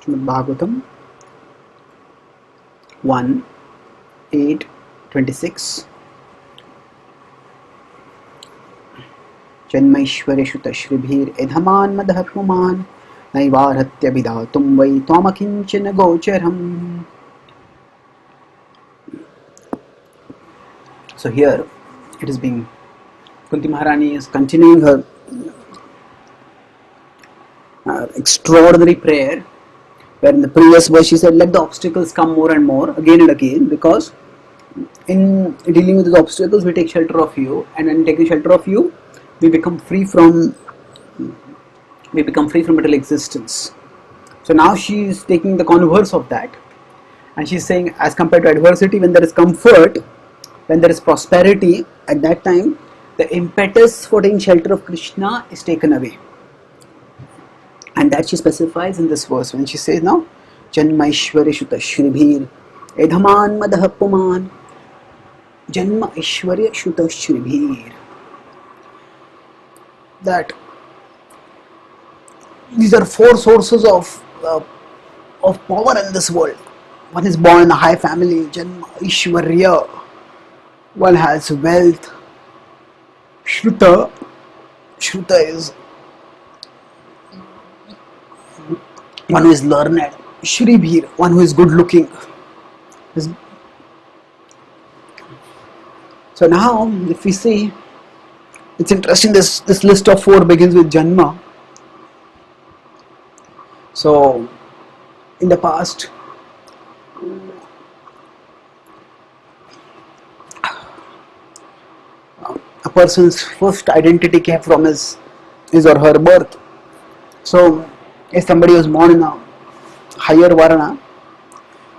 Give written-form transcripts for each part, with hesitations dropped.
Bhagavatam 1:8-26. जन्मैश्वर्यश्रुतश्रीभिर् एधमान् मदहपुमान् नैवार्हत्य विधातुं why त्वामकिञ्चन गोचरम्. So here it is being, Kunti Maharani is continuing her extraordinary prayer, where in the previous verse she said, let the obstacles come more and more, again and again, because in dealing with the obstacles we take shelter of you, and when taking shelter of you we become free from material existence. So now she is taking the converse of that, and she is saying, as compared to adversity, when there is comfort, when there is prosperity, at that time the impetus for taking shelter of Krishna is taken away. And that she specifies in this verse when she says now, Janma Ishwarya Shuta Shribhir Edhaman Madaha Puman. Janma Ishwarya Shuta Shribhir. That these are four sources of power in this world. One is born in a high family, Janma Ishwarya. One has wealth. Shruta is one who is learned. Shribhir, one who is good looking. So now if we see, it's interesting, this list of four begins with Janma. So in the past, a person's first identity came from his or her birth. So if somebody was born in a higher varna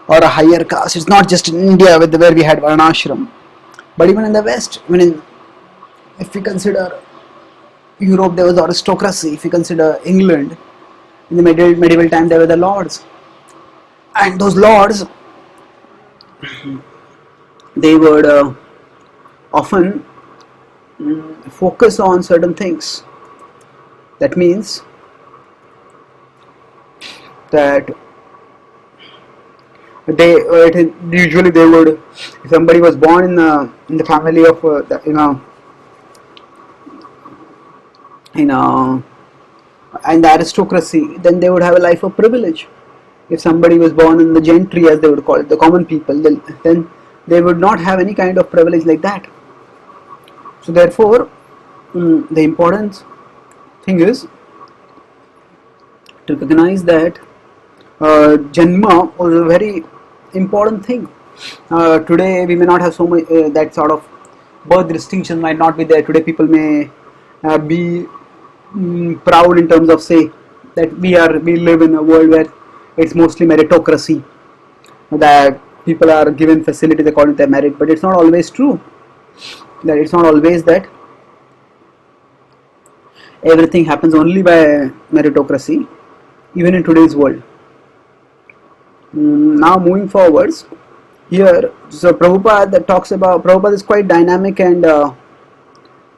or a higher caste, it's not just in India where we had varnashram, but even in the West, if we consider Europe, there was aristocracy. If we consider England, in the medieval time, there were the lords, and those lords, they would often focus on certain things. That means that usually they would, if somebody was born in the family of and the aristocracy, then they would have a life of privilege. If somebody was born in the gentry, as they would call it, the common people, then they would not have any kind of privilege like that. So therefore, the important thing is to recognize that Janma was a very important thing. Today we may not have so much that sort of birth distinction might not be there. Today people may be proud in terms of, say, that we live in a world where it's mostly meritocracy, that people are given facilities according to their merit, but it's not always true. That it's not always that everything happens only by meritocracy, even in today's world. Now moving forwards, here, so Prabhupada is quite dynamic and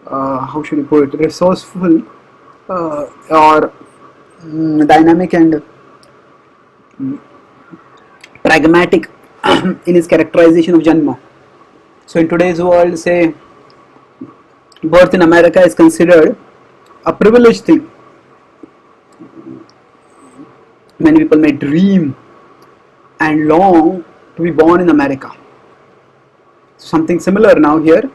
how should you put it, resourceful or dynamic and pragmatic in his characterization of Janma. So in today's world, say, birth in America is considered a privileged thing. Many people may dream and long to be born in America. Something similar now here.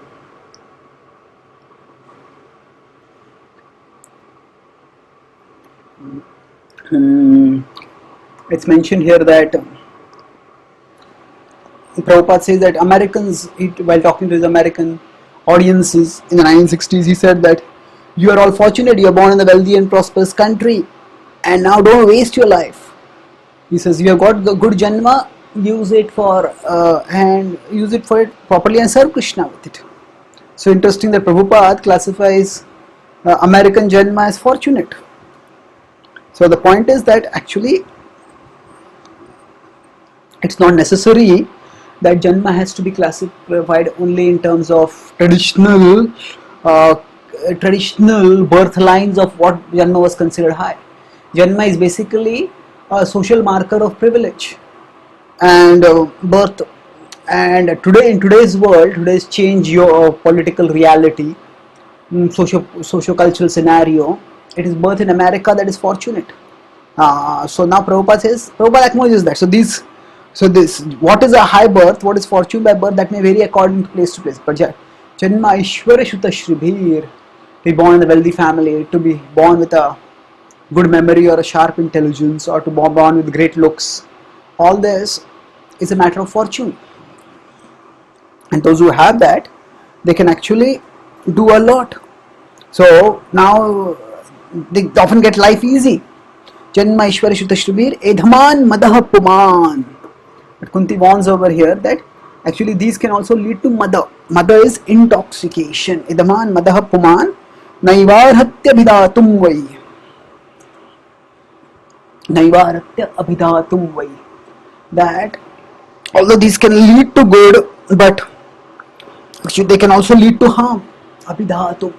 It's mentioned here that Prabhupada says that Americans, while talking to his American audiences in the 1960s, he said that you are all fortunate, you are born in a wealthy and prosperous country, and now don't waste your life. He says you have got the good Janma, use it for it properly and serve Krishna with it. So interesting that Prabhupada classifies American Janma as fortunate. So the point is that actually it's not necessary that Janma has to be classified only in terms of traditional birth lines of what Janma was considered high. Janma is basically a social marker of privilege and birth. And today, in today's world, today's change your political reality, socio-cultural scenario, it is birth in America that is fortunate. So now Prabhupada acknowledges that. So this, what is a high birth, what is fortune by birth, that may vary according to place. But Janma Ishwara Shuta Shribhir, to be born in a wealthy family, to be born with a good memory or a sharp intelligence, or to be born with great looks, all this is a matter of fortune. And those who have that, they can actually do a lot. So now they often get life easy. Janma Ishwara Shuta Shribhir Edhaman Madah Puman. But Kunti warns over here that actually these can also lead to mada. Mada is intoxication. Edhaman Madah Puman Naivarhatya Abhidatum Vai. Naivarhatya Abhidatum Vai. That although these can lead to good, but actually they can also lead to harm. Abhidatum.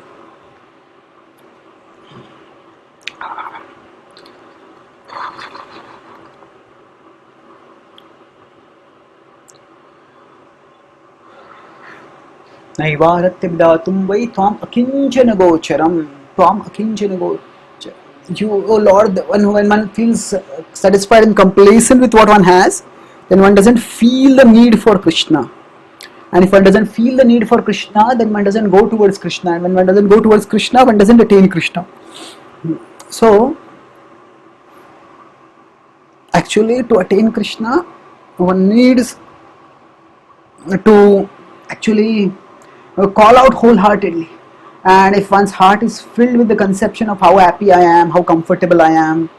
Naivaratya vai tvam akinchana gocharam. Tvam akinchana gocharam. You, oh Lord, when one feels satisfied and complacent with what one has, then one doesn't feel the need for Krishna. And if one doesn't feel the need for Krishna, then one doesn't go towards Krishna. And when one doesn't go towards Krishna, one doesn't attain Krishna. So, actually, to attain Krishna, one needs to actually call out wholeheartedly. And if one's heart is filled with the conception of how happy I am, how comfortable I am,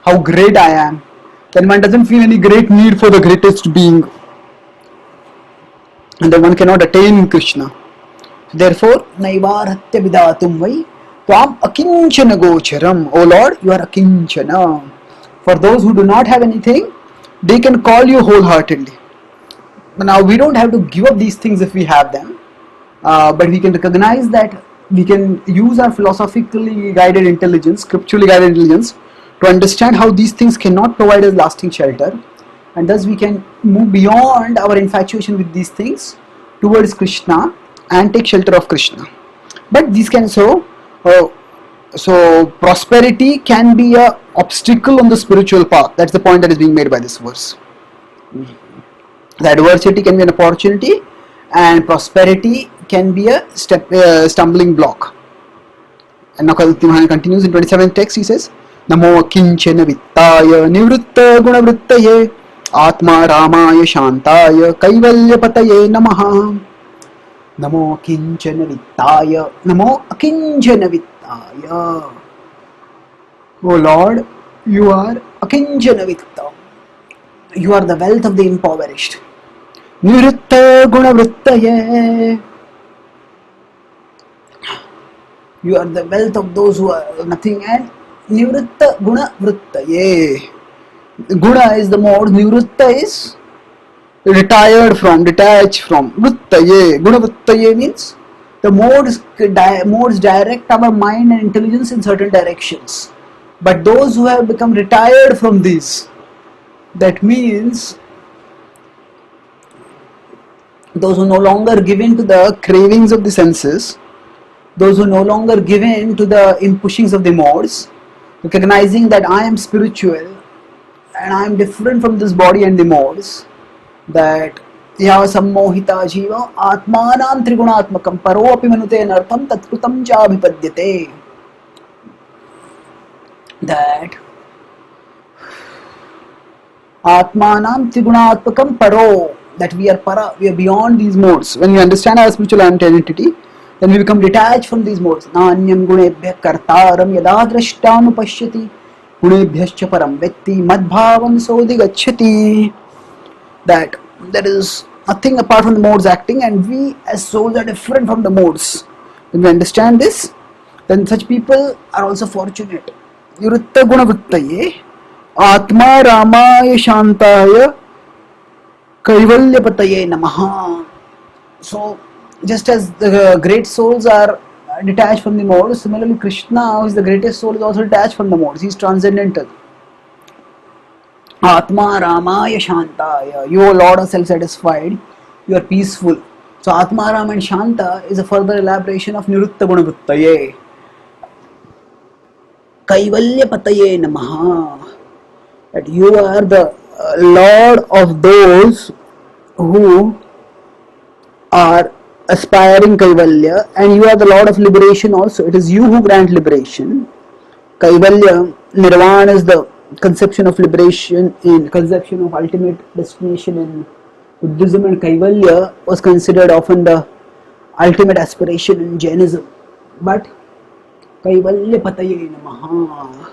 how great I am, then one doesn't feel any great need for the greatest being. And then one cannot attain Krishna. Therefore, Naivarhatya Vidatum Vai Tvam Akinchana Gocharam. O Lord, you are Akinchana. For those who do not have anything, they can call you wholeheartedly. Now, we don't have to give up these things if we have them. But we can recognize that we can use our philosophically guided intelligence, scripturally guided intelligence, to understand how these things cannot provide us lasting shelter, and thus we can move beyond our infatuation with these things towards Krishna and take shelter of Krishna. But these can so prosperity can be an obstacle on the spiritual path. That's the point that is being made by this verse. The adversity can be an opportunity, and prosperity can be a stumbling block. And now Maharaj continues in 27th text. He says, Namo Kinchana Vittaya Nivritta Gunavrittaye Atma Ramaya Shantaya Kaivalya Pataye Namaha. Namo Kinchana Vittaya Namo Akinchana Vittaya. O Lord, you are Akinchana Vitta. You are the wealth of the impoverished. Nivritta Gunavrittaye. You are the wealth of those who are nothing, and Nivritta Guna Vrittaye. Guna is the mode, Nivritta is retired from, detached from. Vrittaye. Guna Vrittaye means the modes direct our mind and intelligence in certain directions. But those who have become retired from these, that means those who no longer give in to the cravings of the senses, those who no longer give in to the impushings of the modes, recognizing that I am spiritual and I am different from this body and the modes, that Yava sammohita jiva atmanam trigunatmakam paro api manute anartham tatkrutam cha abhipadyate. That atmanam trigunatmakam paro, that we are para, we are beyond these modes. When we understand our spiritual identity, then we become detached from these modes. Nanyam gunebhya kartaram yada drashtam pashyati gunebhyascha param vetti madbhavam sodhigachyati. That there is nothing apart from the modes acting, and we as souls are different from the modes. When we understand this, then such people are also fortunate. Nivritta gunavrittaye atma ramaya shantaya kaivalya pataye namaha. So, just as the great souls are detached from the modes, similarly Krishna, who is the greatest soul, is also detached from the modes. He is transcendental. Atma Ramaya Shantaya. You, O Lord, are self-satisfied. You are peaceful. So Atma Ram and Shanta is a further elaboration of Nirutta Gunavruttaye. Kaivalya Pataye Namaha. That you are the Lord of those who are aspiring Kaivalya, and you are the Lord of liberation also. It is you who grant liberation. Kaivalya, Nirvana is the conception of liberation in conception of ultimate destination in Buddhism, and Kaivalya was considered often the ultimate aspiration in Jainism. But Kaivalya Pataye Namaha,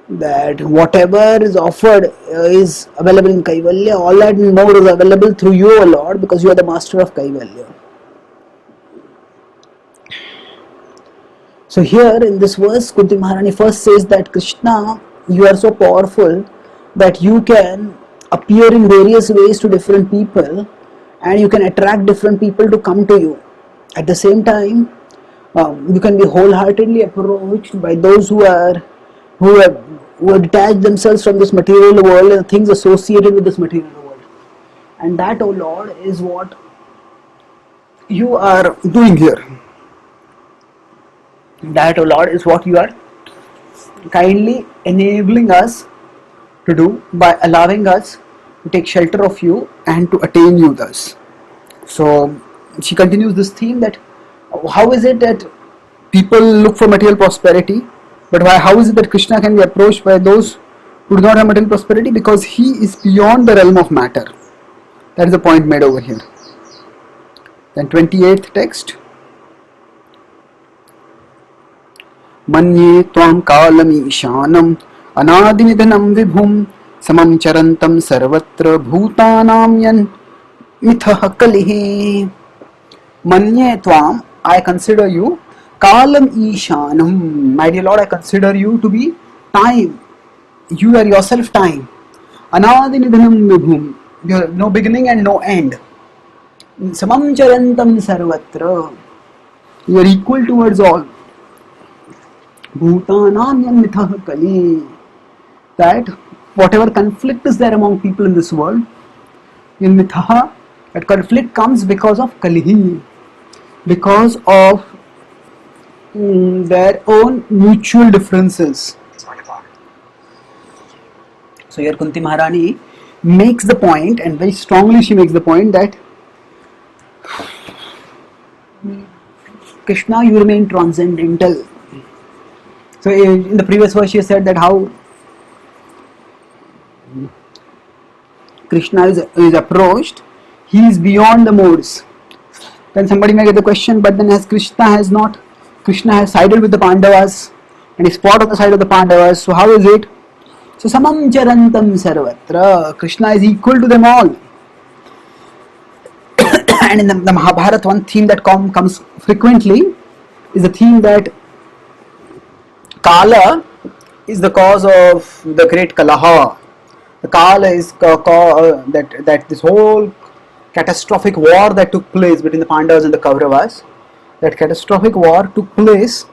that whatever is offered is available in Kaivalya, all that and more is available through you, O Lord, because you are the master of Kaivalya. So here in this verse, Kunti Maharani first says that Krishna, you are so powerful that you can appear in various ways to different people and you can attract different people to come to you. At the same time, you can be wholeheartedly approached by those who have detached themselves from this material world and things associated with this material world. And that, O Lord, is what you are doing here. That, O Lord, is what you are kindly enabling us to do by allowing us to take shelter of you and to attain you thus. So she continues this theme that how is it that people look for material prosperity, but how is it that Krishna can be approached by those who do not have material prosperity? Because he is beyond the realm of matter. That is the point made over here. Then 28th text. Manye tvam kalam ishanam anadinidhanam vibhum samam charantam sarvatra bhutanam yan mitha kalihi. Manye tvam, I consider you, kalam ishanam, my dear Lord, I consider you to be time. You are yourself time. Anadinidhanam vibhum, you have no beginning and no end. Samam charantam sarvatra, you are equal towards all. Bhutanam yan mitha kali, that whatever conflict is there among people in this world, in mitha, that conflict comes because of kalihi, because of their own mutual differences. So here Kunti Maharani makes the point, and very strongly she makes the point, that Krishna, you remain transcendental. So in the previous verse she said that how Krishna is approached, he is beyond the modes. Then somebody may get the question, but then as Krishna has sided with the Pandavas and is fought on the side of the Pandavas, so how is it? So samam charantam sarvatra, Krishna is equal to them all. And in the Mahabharata, one theme that comes frequently is the theme that Kala is the cause of the great Kalaha. The Kala is that this whole catastrophic war that took place between the Pandavas and the Kauravas, that catastrophic war took place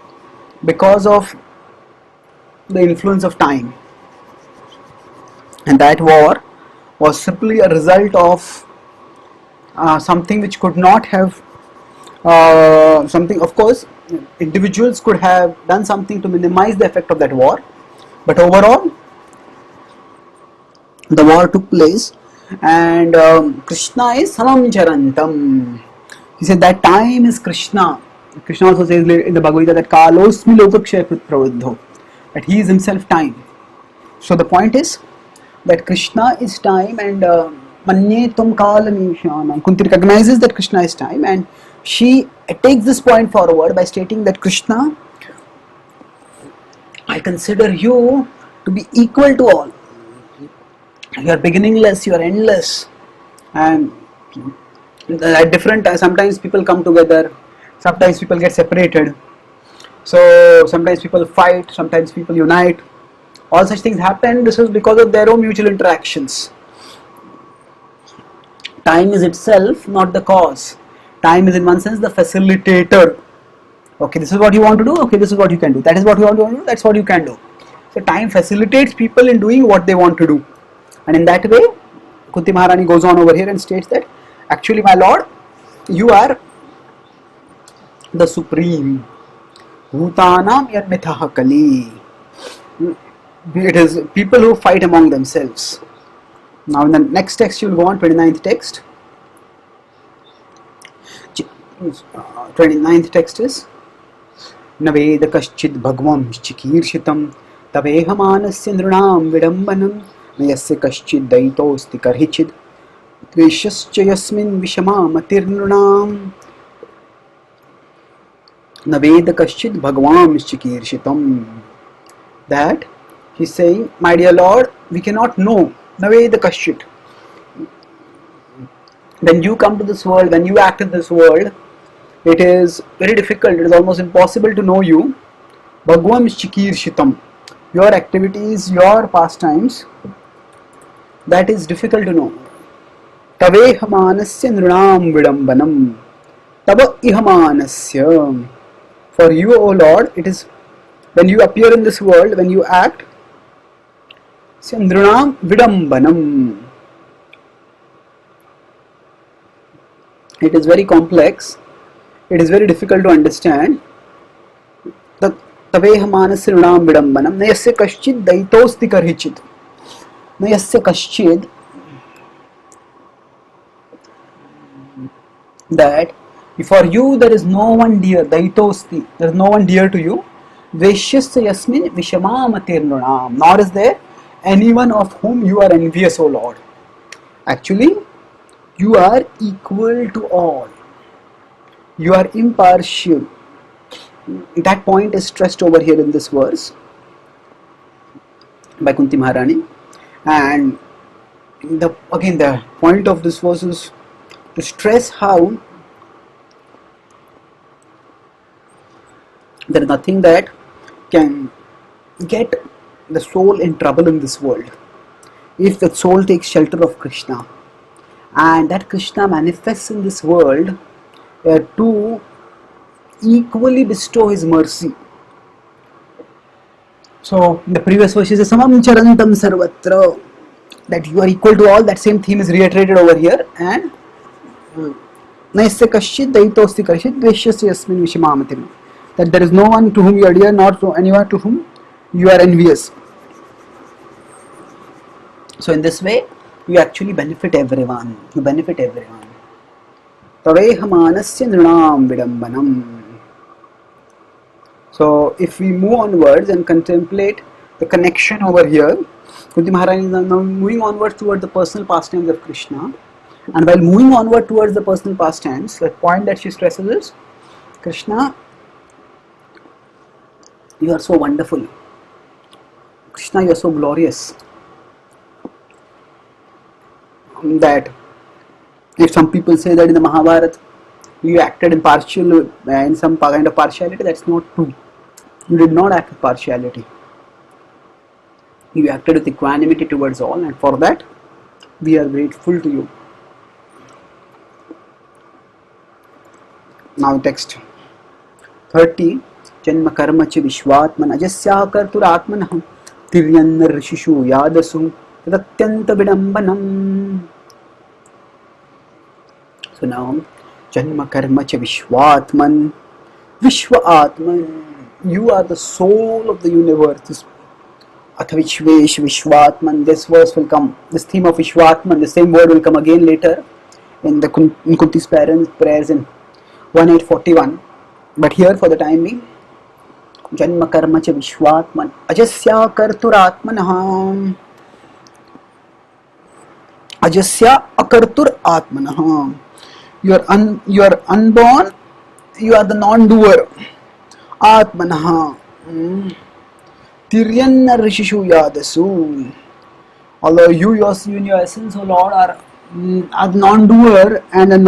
because of the influence of time. And that war was simply a result of something which could not have something, of course, individuals could have done something to minimize the effect of that war, but overall the war took place, and Krishna is samam charantam. He said that time is Krishna. Krishna also says in the Bhagavad Gita that kalosmi lokakshaya pravrddho, that he is himself time. So the point is that Krishna is time, and manye tvam kalam ishanam. Kunti recognizes that Krishna is time, and she takes this point forward by stating that Krishna, I consider you to be equal to all. You are beginningless, you are endless, and at different times, sometimes people come together, sometimes people get separated. So sometimes people fight, sometimes people unite. All such things happen. This is because of their own mutual interactions. Time is itself not the cause. Time is in one sense the facilitator. Okay, this is what you want to do. Okay, this is what you can do. That is what you want to do. That's what you can do. So time facilitates people in doing what they want to do. And in that way, Kunti Maharani goes on over here and states that actually, my Lord, you are the supreme. Bhutanam yadmithaha kali. It is people who fight among themselves. Now in the next text you will go on, 29th text. 29th text is Naved kaschid bhagvam chikiršitam tavehamanasya nrunam vidambanam nayasya kaschid daitosti karhichid tveshascha yasmin vishamamatir nrunam. Naved kaschid bhagvam chikiršitam. That he's saying, my dear Lord, we cannot know. Naved kaschid. When you come to this world, when you act in this world, it is very difficult, it is almost impossible to know you. Bhagvam chikiršitam. Your activities, your pastimes, that is difficult to know. Tavehamanasya nrunam vidambanam. Tava ihamanasya. For you, O Lord, it is when you appear in this world, when you act, nrunam vidambanam. It is very complex. It is very difficult to understand. Tavehamanasya nrunam vidambanam. Nayasya kaschid daitosti karhichid. Nayasya kaschid. That for you there is no one dear. Daitosti. There is no one dear to you. Veshyasya yasmin vishamamatir nrunam. Nor is there anyone of whom you are envious, O Lord. Actually, you are equal to all. You are impartial. That point is stressed over here in this verse by Kunti Maharani. And again the point of this verse is to stress how there is nothing that can get the soul in trouble in this world if the soul takes shelter of Krishna, and that Krishna manifests in this world to equally bestow his mercy. So in the previous verse is samam charantam sarvatra, that you are equal to all. That same theme is reiterated over here. And naisya kaschid daitosti karhichid dveshyasya yasmin vishamamatir. That there is no one to whom you are dear, not to anyone to whom you are envious. So in this way, you actually benefit everyone. You benefit everyone. Tavehamanasya nrunam vidambanam. So if we move onwards and contemplate the connection over here, Kunti Maharani is now moving onwards towards the personal pastimes of Krishna. And while moving onward towards the personal pastimes, the point that she stresses is, Krishna, you are so wonderful. Krishna, you are so glorious. That if some people say that in the Mahabharata you acted in some kind of partiality, that's not true. You did not act with partiality. You acted with equanimity towards all, and for that we are grateful to you. Now text 30. Janma karma cha vishwatman ajasya kartur atmanah tiryanna rishishu yadasu tadatyanta vidambanam. So now Janma karma cha vishwatman. Vishwa Atman. You are the soul of the universe. Athavishvesh Vishwatman. This verse will come. This theme of Vishwatman, the same word will come again later in Kunti's prayers in 1841. But here for the time being, Janma karma cha Vishwatman ajasya kartur atmanah. Ajasya akartur atmanah. You are unborn, you are the non-doer. Atmanah. Tiryanna rishishu yadasu. Although you in your essence, O Lord, are a non-doer and a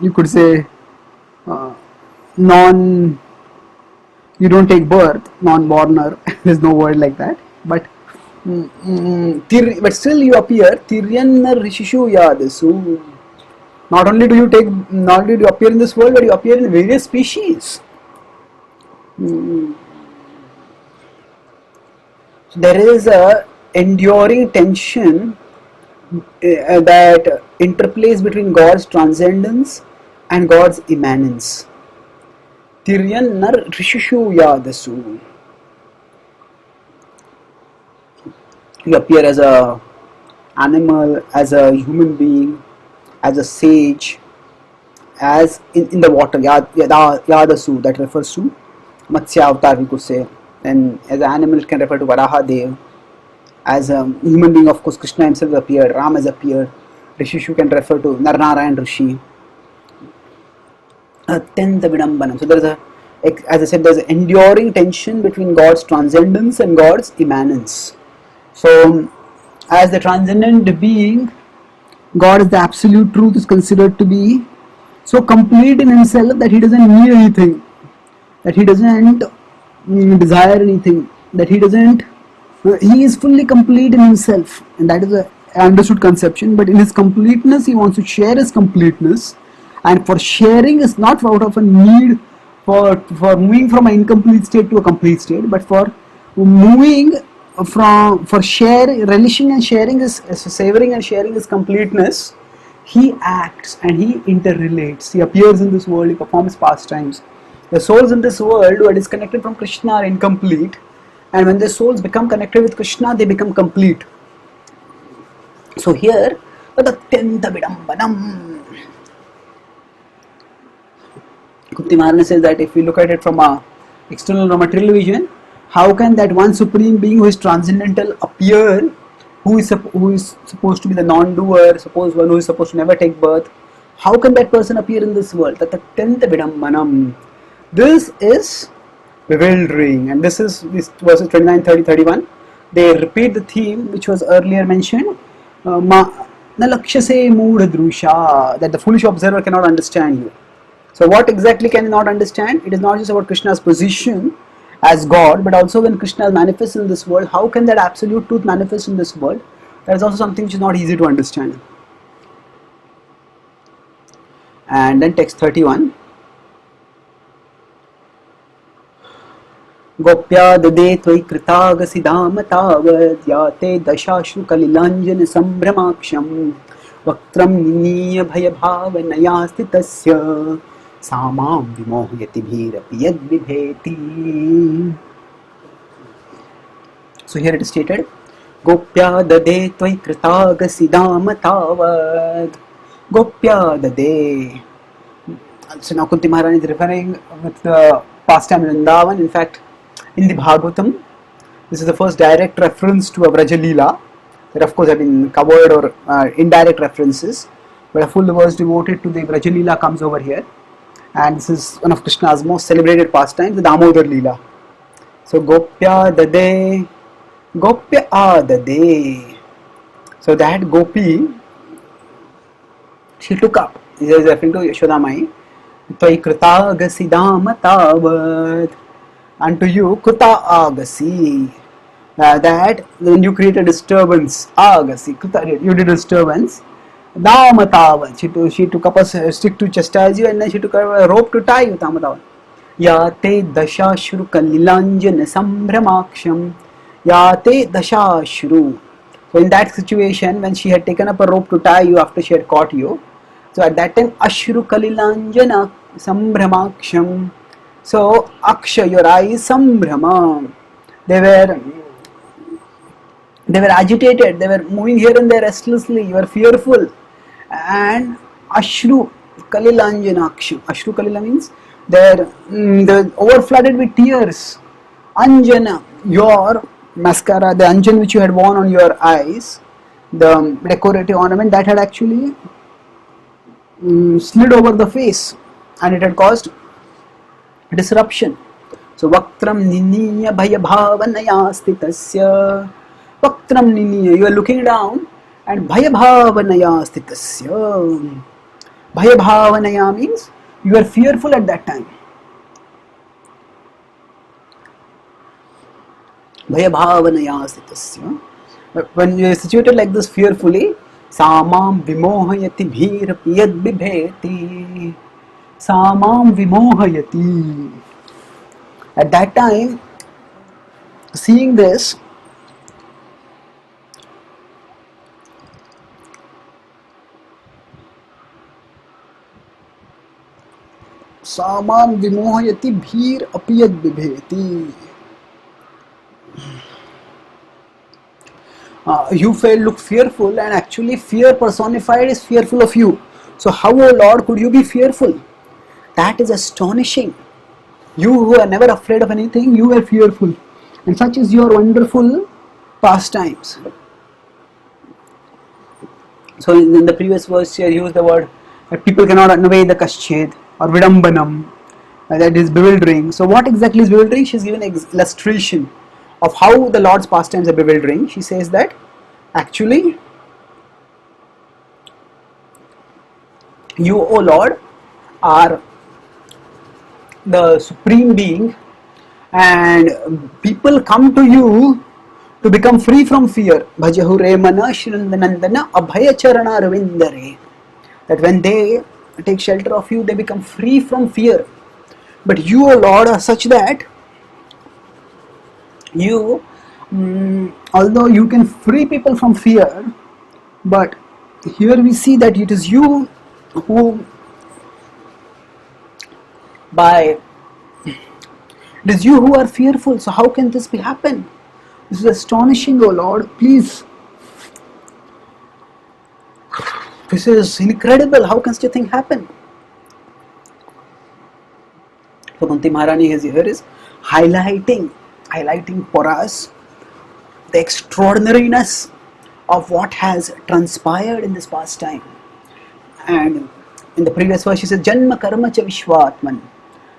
you could say, you don't take birth, non-borner. There's no word like that. But still you appear. Tiryanna rishishu yadasu. Not only do you appear in this world, but you appear in various species. So there is a enduring tension that interplays between God's transcendence and God's immanence. Tiryan nar rishishu yadasu. You appear as a animal, as a human being, as a sage, as in the water. Yadasu, that refers to Matsya Avatar, we could say. And as an animal, it can refer to Varaha Dev. As a human being, of course, Krishna himself appeared, Ram has appeared. Rishishu can refer to Narnarayan Rishi. Atyanta Vidambanam. So there is as I said, there is an enduring tension between God's transcendence and God's immanence. So, as the transcendent being, God is the absolute truth, is considered to be so complete in himself that he doesn't need anything, that he doesn't desire anything, that he is fully complete in himself, and that is an understood conception. But in his completeness, he wants to share his completeness, and for sharing is not out of a need for moving from an incomplete state to a complete state, but for moving for relishing and sharing his savoring and sharing his completeness. He acts and he interrelates. He appears in this world, he performs pastimes. The souls in this world who are disconnected from Krishna are incomplete, and when the souls become connected with Krishna, they become complete. So here, Atyanta Vidambanam. Kunti Maharani says that if we look at it from a external or material vision, how can that one supreme being who is transcendental appear, who is supposed to be the non-doer, suppose one who is supposed to never take birth, how can that person appear in this world? Tatyanta Vidambanam. This is bewildering, and this is verses 29, 30, 31. They repeat the theme which was earlier mentioned, na lakshase moodhadrusha, that the foolish observer cannot understand you. So what exactly can you not understand? It is not just about Krishna's position as God, but also when Krishna manifests in this world, how can that absolute truth manifest in this world? That is also something which is not easy to understand. And then text 31. Gopya dade tvai kritagasidam tavad yate dashashru kalilanjan sambhramaksham vaktram niniya bhayabhavanaya tasya samam vimohyati bhirapi yad vibheti. So here it is stated, Gopya dade tvai kritagasidam tavad. Gopya dade. So now Kunti Maharani is referring with the pastime in Vrindavan. In fact, in the Bhagavatam, this is the first direct reference to a Vraja lila. There of course have been covered or indirect references, but a full verse devoted to the Vraja lila comes over here. And this is one of Krishna's most celebrated pastimes, the Damodar lila. So Gopya dade, Gopya dade. So that Gopi, she took up. This is referring to Yashoda Mai. Tvai krita agasidam tavad. Unto you, Kuta agasi. That when you create a disturbance, agasi, Kuta, you did a disturbance. Damatavad. She took up a stick to chastise you, and then she took a rope to tie you. Damatavad. Yate dashashru kalilanjan sambhramaksham. Yate dashashru. So in that situation, when she had taken up a rope to tie you after she had caught you, so at that time, Ashru Kalilanjana Sambhramaksham. So Aksha, your eyes, Sambhrama. They were agitated, they were moving here and there restlessly, you were fearful. And Ashru Kalilanjana Aksham. Ashru Kalila means they were overflooded with tears. Anjana, your mascara, the anjan which you had worn on your eyes, the decorative ornament that had actually slid over the face, and it had caused disruption. So Vaktram Niniya Bhayabhavanaya Stitasya. Vaktram Niniya, you are looking down, and Bhayabhavanaya Stitasya. Bhayabhavanaya means you are fearful at that time. Bhayabhavanaya Stitasya. When you are situated like this fearfully, Samam vimohayati bhirapi yad bibheti. Samam vimohayati. At that time, seeing this, Samam vimohayati bhir apiyad bibheti. You look fearful, and actually fear personified is fearful of you. So how, O Lord, could you be fearful? That is astonishing. You who are never afraid of anything, you are fearful. And such is your wonderful pastimes. So in the previous verse here, used the word that people cannot anveda kasched or vidambanam, that is bewildering. So what exactly is bewildering? She's given an illustration of how the Lord's pastimes are bewildering. She says that actually you, O Lord, are the Supreme Being, and people come to you to become free from fear. Bhajahure mana shrindanandana abhaya charana ravindare. That when they take shelter of you, they become free from fear. But you, O Lord, are such that you, although you can free people from fear, but here we see that it is you who, it is you who are fearful. So how can this be happen? This is astonishing, O Lord. Please, this is incredible. How can such a thing happen? So Kunti Maharani here is highlighting for us the extraordinariness of what has transpired in this past time. And in the previous verse she says, Janma karma cha vishvatman,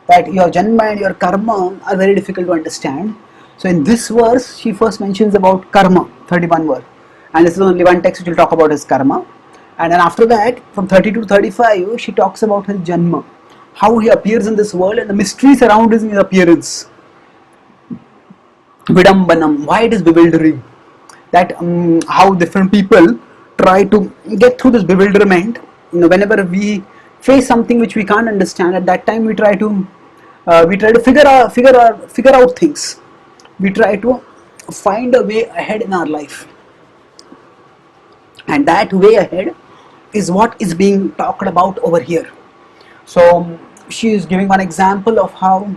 that your janma and your karma are very difficult to understand. So in this verse she first mentions about karma, 31 verse, and this is only one text which will talk about his karma. And then after that, from 32 to 35, she talks about his janma, how he appears in this world and the mystery surrounding his appearance. Vidambanam, why it is bewildering, that how different people try to get through this bewilderment. Whenever we face something which we can't understand, at that time we try to figure out things. We try to find a way ahead in our life, and that way ahead is what is being talked about over here. So she is giving one example of how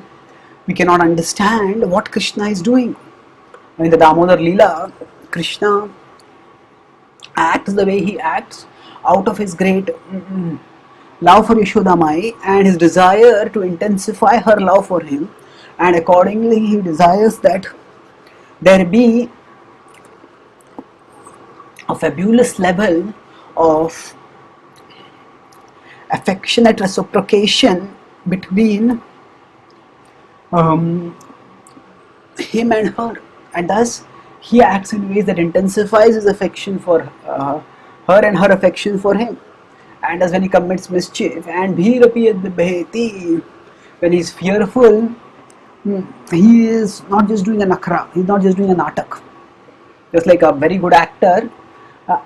we cannot understand what Krishna is doing. In the Damodar lila, Krishna acts the way he acts out of his great love for Yashoda Mai and his desire to intensify her love for him, and accordingly he desires that there be a fabulous level of affectionate reciprocation between him and her, and thus he acts in ways that intensifies his affection for her and her affection for him. And as when he commits mischief, and when he is fearful, he is not just doing a nakra, he is not just doing a natak. Just like a very good actor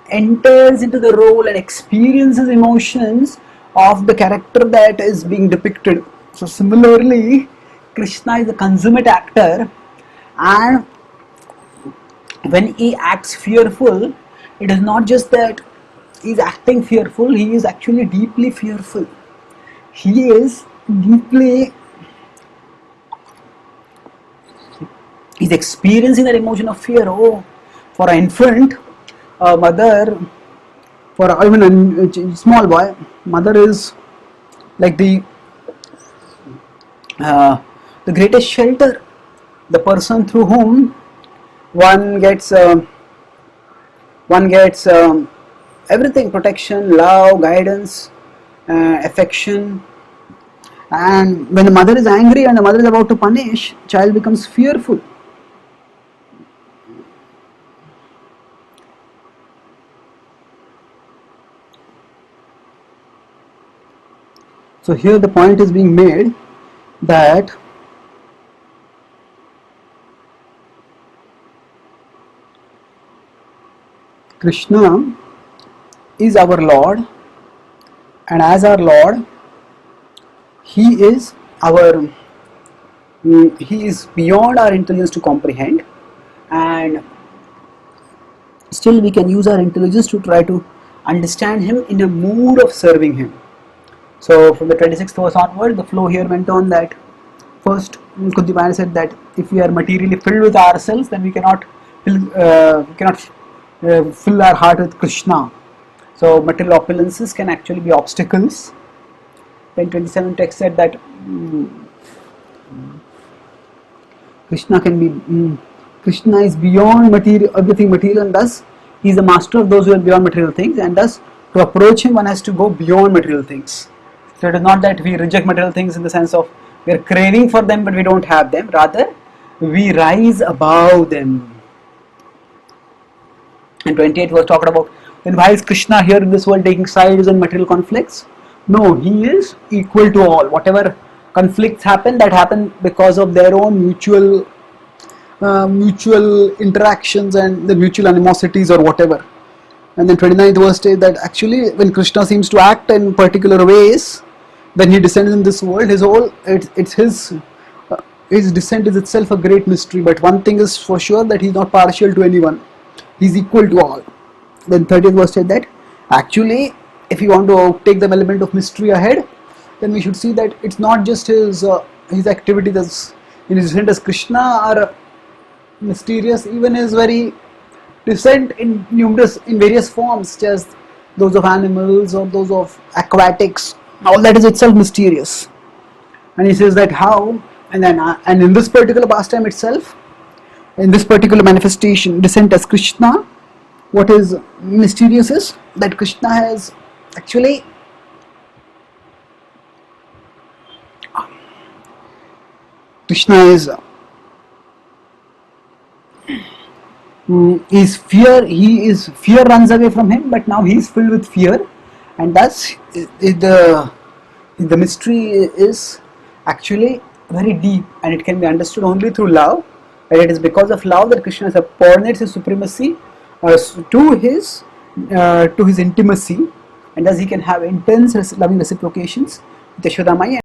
enters into the role and experiences emotions of the character that is being depicted. So similarly, Krishna is a consummate actor, and when he acts fearful, it is not just that he is acting fearful, he is actually deeply fearful. He is deeply, he is experiencing that emotion of fear. Oh, for an infant, a mother, for even a small boy, mother is like the greatest shelter, the person through whom one gets everything: protection, love, guidance, affection. And when the mother is angry and the mother is about to punish, child becomes fearful. So here the point is being made that Krishna is our Lord, and as our Lord, He is beyond our intelligence to comprehend, and still we can use our intelligence to try to understand Him in a mood of serving Him. So from the 26th verse onward, the flow here went on that first Kunti said that if we are materially filled with ourselves, then we cannot fill our heart with Krishna. So material opulences can actually be obstacles. Then 27 text said that Krishna is beyond material, everything material, and thus he is the master of those who are beyond material things, and thus to approach him one has to go beyond material things. So it is not that we reject material things in the sense of we are craving for them but we don't have them, rather we rise above them. And 28 was talked about, then why is Krishna here in this world taking sides in material conflicts? No, he is equal to all. Whatever conflicts happen, that happen because of their own mutual interactions and the mutual animosities or whatever. And then 29th verse states that actually when Krishna seems to act in particular ways, then he descends in this world. His descent is itself a great mystery. But one thing is for sure, that he is not partial to anyone. He is equal to all. Then 30th verse said that actually, if you want to take the element of mystery ahead, then we should see that it's not just his activities in his descent as Krishna are mysterious. Even his very descent in various forms, such as those of animals or those of aquatics, all that is itself mysterious. And he says that how, and in this particular pastime itself, in this particular manifestation, descent as Krishna, what is mysterious is that Krishna has actually fear runs away from him, but now he is filled with fear, and thus the mystery is actually very deep, and it can be understood only through love. And it is because of love that Krishna subordinates his supremacy to his intimacy, and thus he can have intense loving reciprocations with Yashoda Mai.